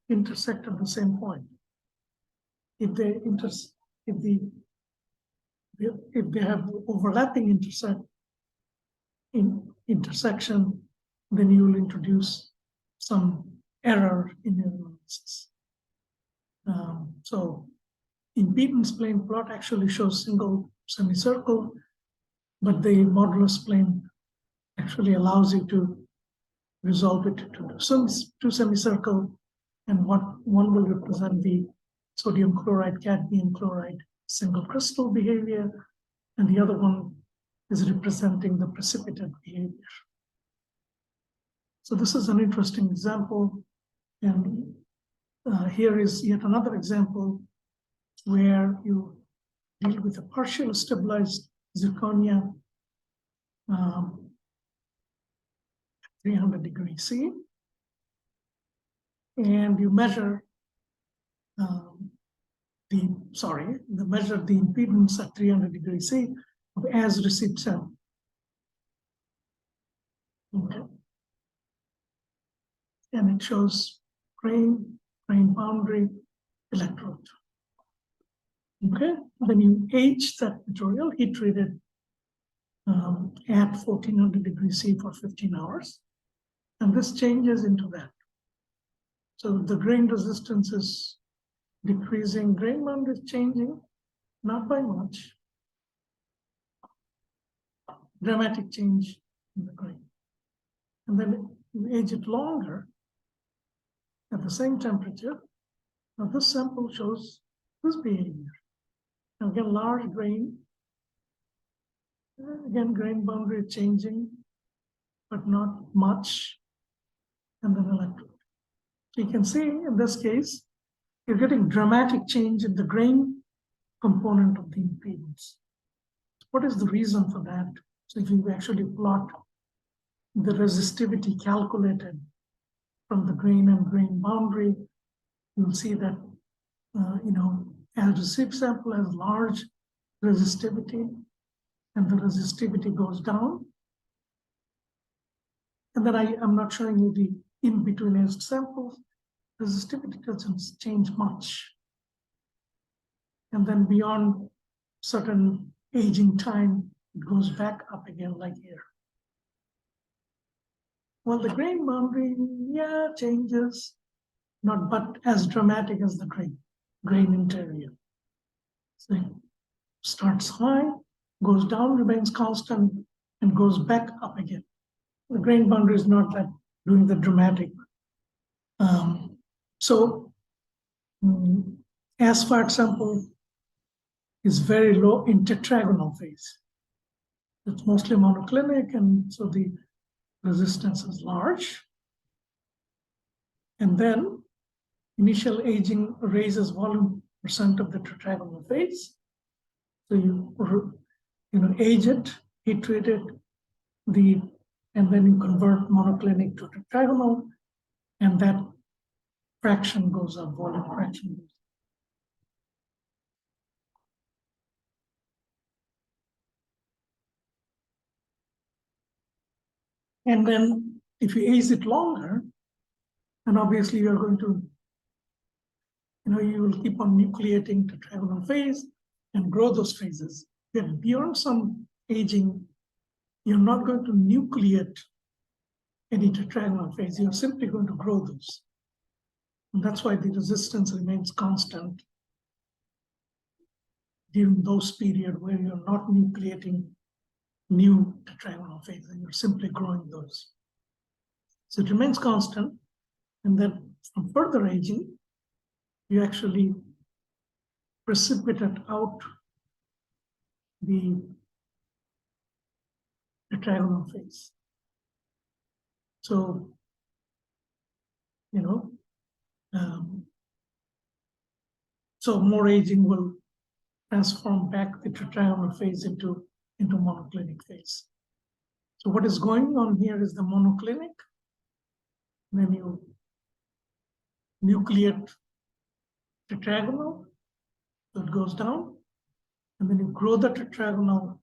intersect at the same point. If they have overlapping intersection, then you will introduce some error in your analysis. So impedance plane plot actually shows single semicircle, but the modulus plane actually allows you to resolve it to 2 semicircle, and one will represent the sodium chloride, cadmium chloride single crystal behavior, and the other one is representing the precipitate behavior. So this is an interesting example, and here is yet another example where you deal with a partially stabilized zirconia 300 degrees C, and you measure measure the impedance at 300 degrees C of as received cell. Okay. And it shows grain boundary, electrode. Okay, then you age that material, heat treated at 1400 degrees C for 15 hours. And this changes into that. So the grain resistance is decreasing, grain boundary is changing, not by much. Dramatic change in the grain. And then you age it longer at the same temperature. Now this sample shows this behavior. Now again, large grain. Again, grain boundary changing, but not much. And then electrode. So you can see in this case, you're getting dramatic change in the grain component of the impedance. What is the reason for that? So if you actually plot the resistivity calculated from the grain and grain boundary, you'll see that, as received sample has large resistivity, and the resistivity goes down. And then I'm not showing you the in-between aged samples. Resistivity doesn't change much. And then beyond certain aging time, it goes back up again like here. Well, the grain boundary, changes, not but as dramatic as the grain interior. So it starts high, goes down, remains constant, and goes back up again. The grain boundary is not that doing the dramatic. Asphalt sample is very low in tetragonal phase. It's mostly monoclinic, and so the resistance is large. And then initial aging raises volume percent of the tetragonal phase. So you age it, heat treat it, and then you convert monoclinic to tetragonal, and that fraction goes up, volume fraction goes up. And then if you age it longer, and obviously you're going to, you will keep on nucleating tetragonal phase and grow those phases. Then beyond some aging, you're not going to nucleate any tetragonal phase. You're simply going to grow those. And that's why the resistance remains constant during those periods where you're not nucleating new tetragonal phase, and you're simply growing those. So it remains constant. And then from further aging, you actually precipitate out the tetragonal phase. So, so more aging will transform back the tetragonal phase into monoclinic phase. So what is going on here is the monoclinic. Then you nucleate tetragonal, so it goes down, and then you grow the tetragonal,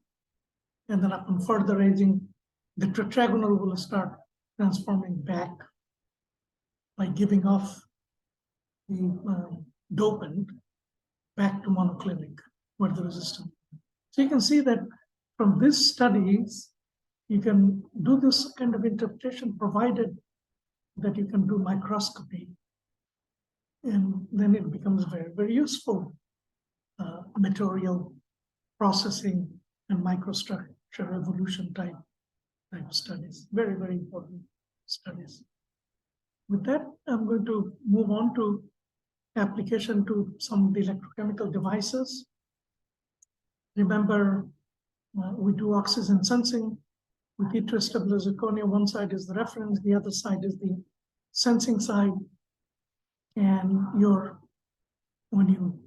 and then upon further aging, the tetragonal will start transforming back by giving off the dopant back to monoclinic, where the resistance. So you can see that from these studies, you can do this kind of interpretation, provided that you can do microscopy. And then it becomes very, very useful material processing and microstructure evolution type studies. Very, very important studies. With that, I'm going to move on to application to some of the electrochemical devices. Remember, we do oxygen sensing with heat-treatable zirconia. One side is the reference, the other side is the sensing side. And when you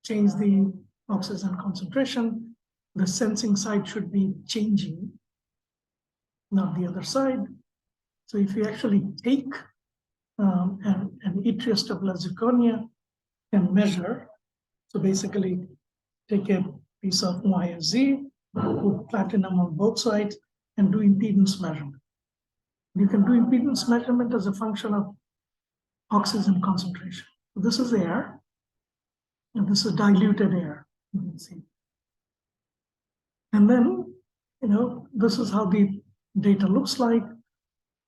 change the oxygen concentration, the sensing side should be changing, not the other side. So if you actually take an yttria stabilized zirconia and measure, so basically take a piece of YSZ, put platinum on both sides, and do impedance measurement. You can do impedance measurement as a function of oxygen concentration. So this is air, and this is diluted air, you can see. And then, this is how the data looks like,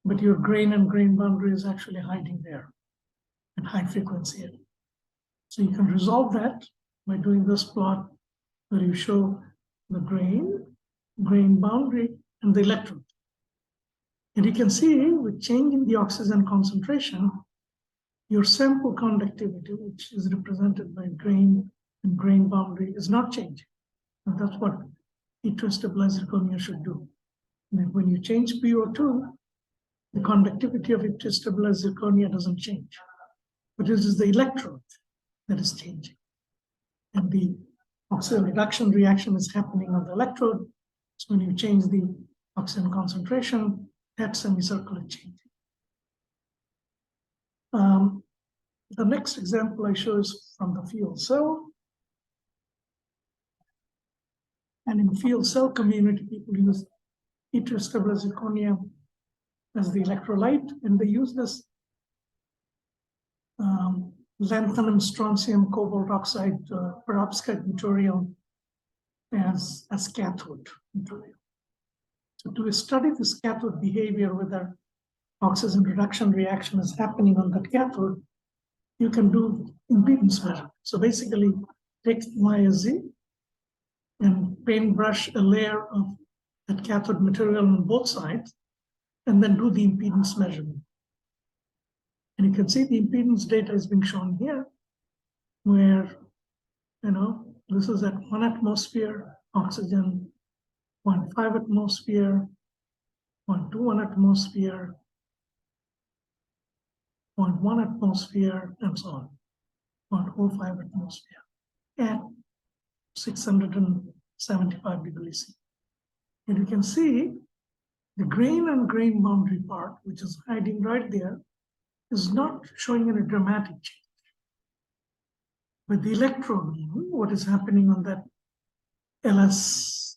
but your grain and grain boundary is actually hiding there at high frequency. So you can resolve that by doing this plot where you show the grain boundary, and the electrode. And you can see with change in the oxygen concentration, your sample conductivity, which is represented by grain and grain boundary, is not changing. And that's what yttria stabilized zirconia should do. And when you change PO2, the conductivity of yttria stabilized zirconia doesn't change, but it is the electrode that is changing. And the oxygen reduction reaction is happening on the electrode. So when you change the oxygen concentration, that semicircle is changing. The next example I show is from the fuel cell. And in fuel cell community, people use yttria stabilized zirconia as the electrolyte, and they use this lanthanum, strontium, cobalt oxide, perovskite material as cathode material. So to study this cathode behavior, whether oxygen reduction reaction is happening on that cathode, you can do impedance measurement. So basically, take YSZ and paintbrush a layer of that cathode material on both sides, and then do the impedance measurement. And you can see the impedance data is being shown here, where, this is at 1 atmosphere, oxygen, 0.5 atmosphere, 0.21 atmosphere, 0.1 atmosphere, and so on, 0.05 atmosphere, at 675 degrees C. And you can see the grain and grain boundary part, which is hiding right there, is not showing any dramatic change. But the electrode, what is happening on that LSCO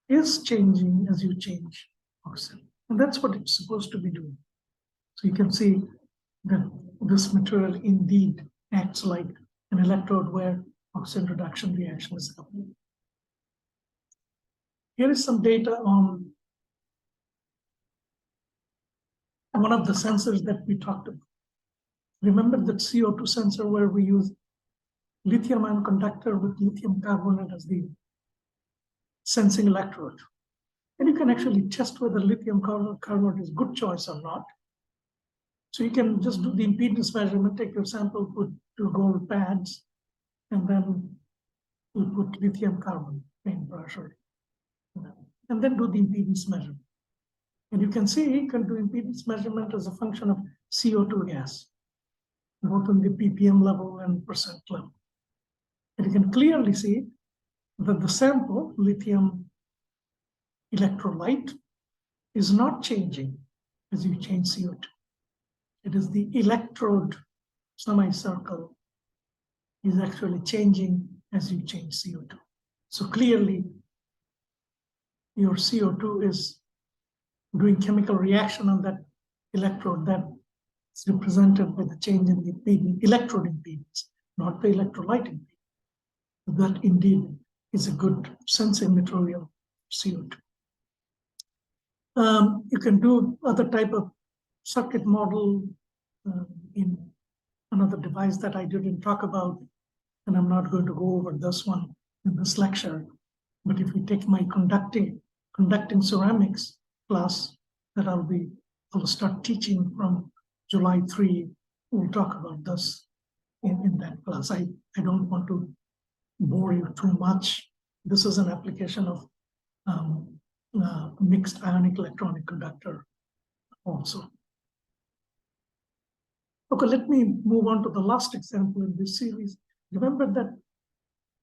is changing as you change oxygen. And that's what it's supposed to be doing. So you can see that this material indeed acts like an electrode where oxygen reduction reaction is happening. Here is some data on one of the sensors that we talked about. Remember that CO2 sensor where we use lithium-ion conductor with lithium carbonate as the sensing electrode. And you can actually test whether lithium carbonate is a good choice or not. So you can just do the impedance measurement, take your sample, put 2 gold pads, and then you put lithium carbonate paintbrush, and then do the impedance measurement. And you can see you can do impedance measurement as a function of CO2 gas, both on the ppm level and percent level. And you can clearly see that the sample, lithium electrolyte, is not changing as you change CO2. It is the electrode semicircle is actually changing as you change CO2. So clearly, your CO2 is doing chemical reaction on that electrode that is represented by the change in the electrode impedance, not the electrolyte impedance. That indeed is a good sensing material, CO2. You can do other type of circuit model in another device that I didn't talk about, and I'm not going to go over this one in this lecture. But if you take my conducting ceramics class that I'll start teaching from July 3, we'll talk about this in that class. I don't want to bore you too much. This is an application of mixed ionic electronic conductor also. Okay, let me move on to the last example in this series. Remember that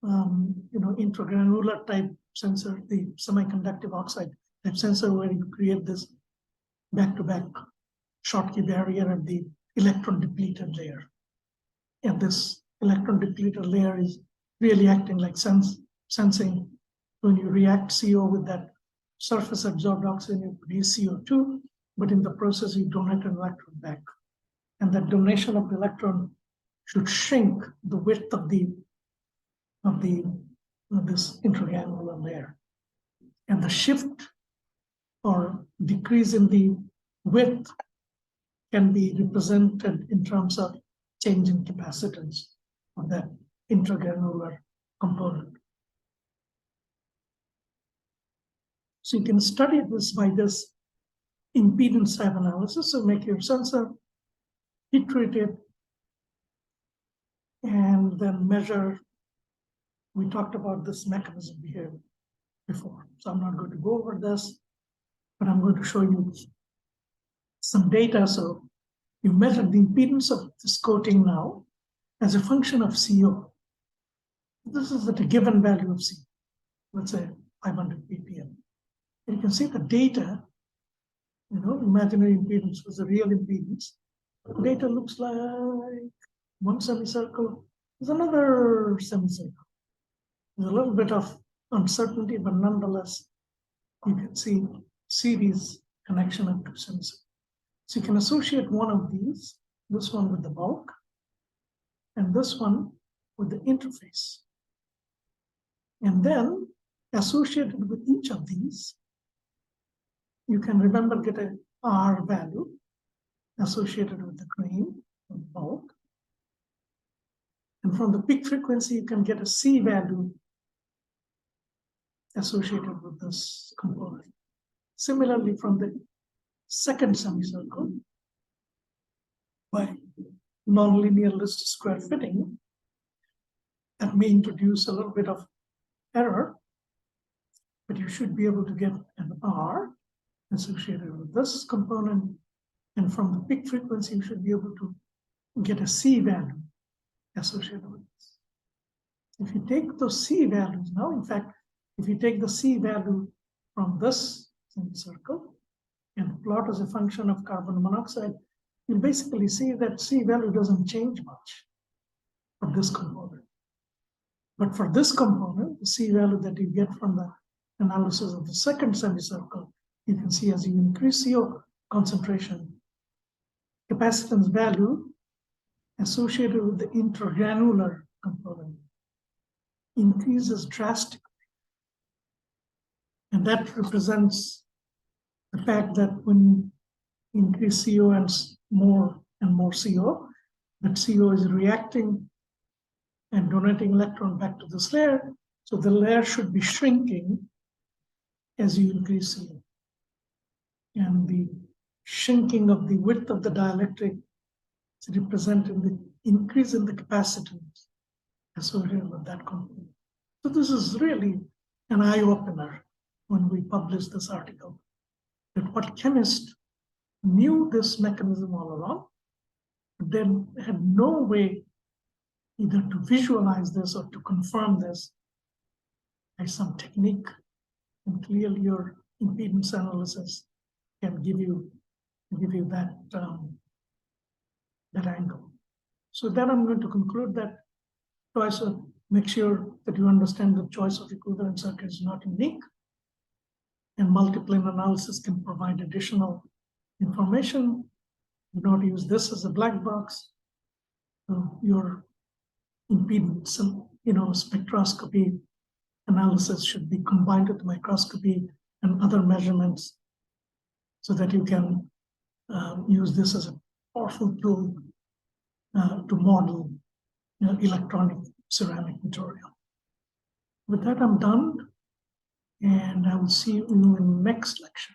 intragranular type sensor, the semiconductive oxide type sensor, where you create this back-to-back Schottky barrier at the electron depleted layer. And this electron depleted layer is really acting like sensing. When you react CO with that surface absorbed oxygen, you produce CO2, but in the process you donate an electron back. And that donation of the electron should shrink the width of this intragranular layer. And the shift or decrease in the width can be represented in terms of change in capacitance of that intragranular component. So you can study this by this impedance type analysis. So make your sensor, heat treat it, and then measure. We talked about this mechanism here before, so I'm not going to go over this, but I'm going to show you some data. So you measure the impedance of this coating now as a function of CO. This is at a given value of C, let's say 500 ppm. And you can see the data, imaginary impedance was a real impedance. The data looks like one semicircle is another semicircle. There's a little bit of uncertainty, but nonetheless, you can see series connection of two semicircles. So you can associate one of these, this one with the bulk, and this one with the interface. And then associated with each of these, you can remember get a R value associated with the grain of the bulk. And from the peak frequency, you can get a C value associated with this component. Similarly, from the second semicircle, by nonlinear least square fitting, that may introduce a little bit of error, but you should be able to get an R associated with this component. And from the peak frequency, you should be able to get a C value associated with this. If you take those C values now, in fact, if you take the C value from this semicircle and plot as a function of carbon monoxide, you'll basically see that C value doesn't change much for this component. But for this component, the C value that you get from the analysis of the second semicircle, you can see as you increase CO concentration, capacitance value associated with the intragranular component increases drastically. And that represents the fact that when you increase CO and more CO, that CO is reacting and donating electron back to this layer. So the layer should be shrinking as you increase CO. And the shrinking of the width of the dielectric is representing the increase in the capacitance associated with that component. So this is really an eye-opener when we published this article, that what chemists knew this mechanism all along, but then had no way either to visualize this or to confirm this by some technique. And clearly your impedance analysis can give you that, that angle. So then I'm going to conclude that choice of, make sure that you understand the choice of equivalent circuit is not unique, and multiplane analysis can provide additional information. Do not use this as a black box. Your impedance, spectroscopy analysis should be combined with microscopy and other measurements so that you can use this as a powerful tool to model electronic ceramic material. With that, I'm done, and I will see you in the next lecture.